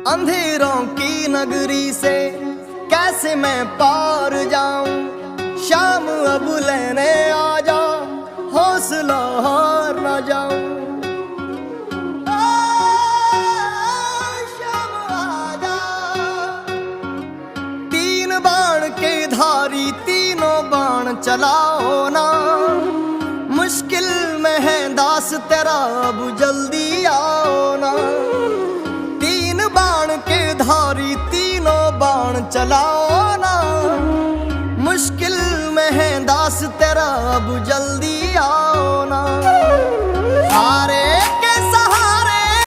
अंधेरों की नगरी से कैसे मैं पार जाऊं। शाम अब लेने आ जा, हौसला हार ना जाऊं। शाम आजा, तीन बाण के धारी तीनों बाण चलाओ ना। मुश्किल में है दास तेरा, अब जल्दी आओ ना। तीन बाण के धारी तीनों बाण चलाओ